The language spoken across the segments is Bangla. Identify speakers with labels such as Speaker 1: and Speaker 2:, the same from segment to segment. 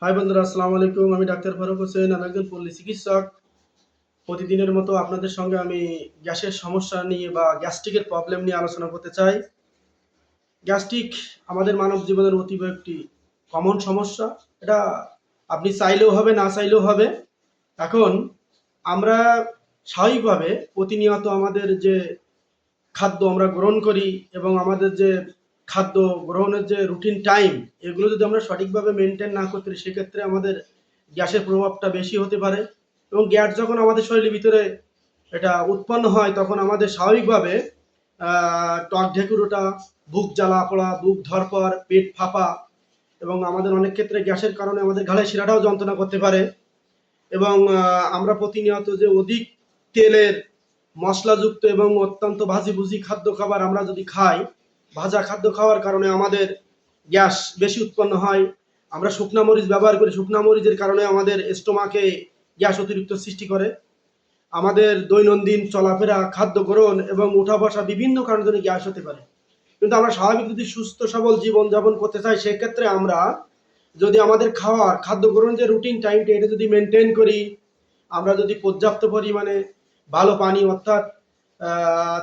Speaker 1: হাই বন্ধুরা, আসসালামু আলাইকুম। আমি ডাক্তার ফারুক হোসেন। আমি একজন পল্লী চিকিৎসক। প্রতিদিনের মতো আপনাদের সঙ্গে আমি গ্যাসের সমস্যা নিয়ে বা গ্যাস্ট্রিকের প্রবলেম নিয়ে আলোচনা করতে চাই। গ্যাস্ট্রিক আমাদের মানব জীবনের অতীব একটি কমন সমস্যা। এটা আপনি চাইলেও হবে, না চাইলেও হবে। এখন আমরা স্বাভাবিকভাবে প্রতিনিয়ত আমাদের যে খাদ্য আমরা গ্রহণ করি এবং আমাদের যে খাদ্য গ্রহণের যে রুটিন টাইম, এগুলো যদি আমরা সঠিকভাবে মেনটেন না করতে পারি, সেক্ষেত্রে আমাদের গ্যাসের প্রভাবটা বেশি হতে পারে। এবং গ্যাস যখন আমাদের শরীরের ভিতরে এটা উৎপন্ন হয়, তখন আমাদের স্বাভাবিকভাবে টক ঢেকুর ওঠা, বুক জ্বালা পোড়া, বুক ধড়ফড়, পেট ফাঁপা এবং আমাদের অনেক ক্ষেত্রে গ্যাসের কারণে আমাদের ঘাড়ের শিরাটাও যন্ত্রণা করতে পারে। এবং আমরা প্রতিনিয়ত যে অধিক তেলের, মশলাযুক্ত এবং অত্যন্ত ভাজিভুজি খাদ্য খাবার আমরা যদি খাই, ভাজা খাদ্য খাওয়ার কারণে আমাদের গ্যাস বেশি উৎপন্ন হয়। আমরা শুকনা মরিচ ব্যবহার করি, শুকনা মরিচের কারণে আমাদের স্টোমাকে গ্যাস অতিরিক্ত সৃষ্টি করে। আমাদের দৈনন্দিন চলাফেরা, খাদ্য গ্রহণ এবং উঠা বসা বিভিন্ন কারণের জন্য গ্যাস হতে পারে। কিন্তু আমরা স্বাভাবিক যদি সুস্থ সবল জীবনযাপন করতে চাই, সেক্ষেত্রে আমরা যদি আমাদের খাওয়ার, খাদ্য গ্রহণ যে রুটিন টাইমটা, এটা যদি মেনটেন করি, আমরা যদি পর্যাপ্ত পরিমাণে ভালো পানি অর্থাৎ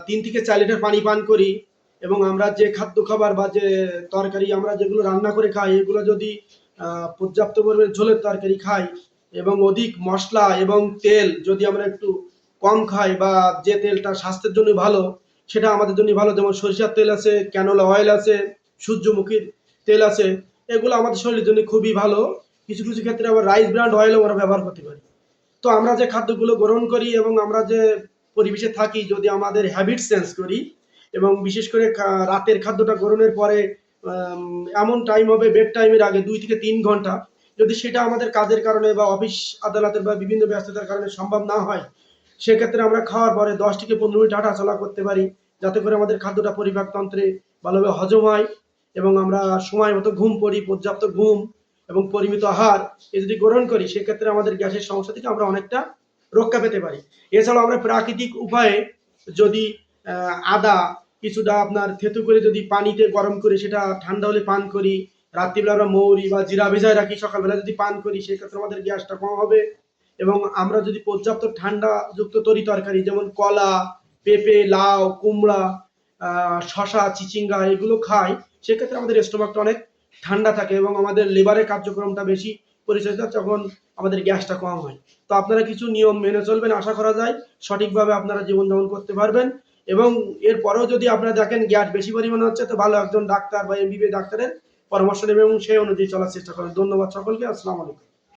Speaker 1: ৩ থেকে ৪ লিটার পানি পান করি এবং আমরা যে খাদ্য খাবার বা যে তরকারি আমরা যেগুলো রান্না করে খাই, এগুলো যদি পর্যাপ্ত পরিমাণে ঝোলের তরকারি খাই এবং অধিক মশলা এবং তেল যদি আমরা একটু কম খাই, বা যে তেলটা স্বাস্থ্যের জন্য ভালো সেটা আমাদের জন্য ভালো, যেমন সরিষার তেল আছে, ক্যানোলা অয়েল আছে, সূর্যমুখীর তেল আছে, এগুলো আমাদের শরীরের জন্য খুবই ভালো। কিছু কিছু ক্ষেত্রে আবার রাইস ব্র্যান্ড অয়েলও আমরা ব্যবহার করতে পারি। তো আমরা যে খাদ্যগুলো গ্রহণ করি এবং আমরা যে পরিবেশে থাকি, যদি আমাদের হ্যাবিট চেঞ্জ করি এবং বিশেষ করে রাতের খাদ্যটা গ্রহণের পরে এমন টাইম হবে বেড টাইমের আগে 2 থেকে 3 ঘন্টা, যদি সেটা আমাদের কাজের কারণে বা অফিস আদালতের বা বিভিন্ন ব্যস্ততার কারণে সম্ভব না হয়, সেক্ষেত্রে আমরা খাওয়ার পরে 10 থেকে 15 মিনিট হাঁটাচলা করতে পারি, যাতে করে আমাদের খাদ্যটা পরিপাকতন্ত্রে ভালোভাবে হজম হয় এবং আমরা সময় মতো ঘুম পড়ি। পর্যাপ্ত ঘুম এবং পরিমিত আহার এ যদি গ্রহণ করি, সেক্ষেত্রে আমাদের গ্যাসের সমস্যা থেকে আমরা অনেকটা রক্ষা পেতে পারি। এছাড়াও আমরা প্রাকৃতিক উপায়ে যদি আদা কিছুটা আপনার থেতু করে যদি পানিতে গরম করে সেটা ঠান্ডা হলে পান করি, রাত্রিবেলা আমরা মৌরি বা জিরা ভেজায় রাখি, সকালবেলা যদি পান করি, সেক্ষেত্রে আমাদের গ্যাসটা কম হবে। এবং আমরা যদি পর্যাপ্ত ঠান্ডা যুক্ত তরি তরকারি যেমন কলা, পেঁপে, লাউ, কুমড়া, শশা, চিচিঙ্গা এগুলো খাই, সেক্ষেত্রে আমাদের স্টোমাকটা অনেক ঠান্ডা থাকে এবং আমাদের লিভারের কার্যক্রমটা বেশি পরিচালিত, তখন আমাদের গ্যাসটা কম হয়। তো আপনারা কিছু নিয়ম মেনে চলবেন, আশা করা যায় সঠিকভাবে আপনারা জীবনযাপন করতে পারবেন। এবং এরপরেও যদি আপনারা দেখেন গ্যাস বেশি পরিমাণে হচ্ছে, তো ভালো একজন ডাক্তার বা এমবিবিএস ডাক্তারের পরামর্শ নেবেন এবং সেই অনুযায়ী চলার চেষ্টা করেন। ধন্যবাদ সকলকে। আসসালামু আলাইকুম।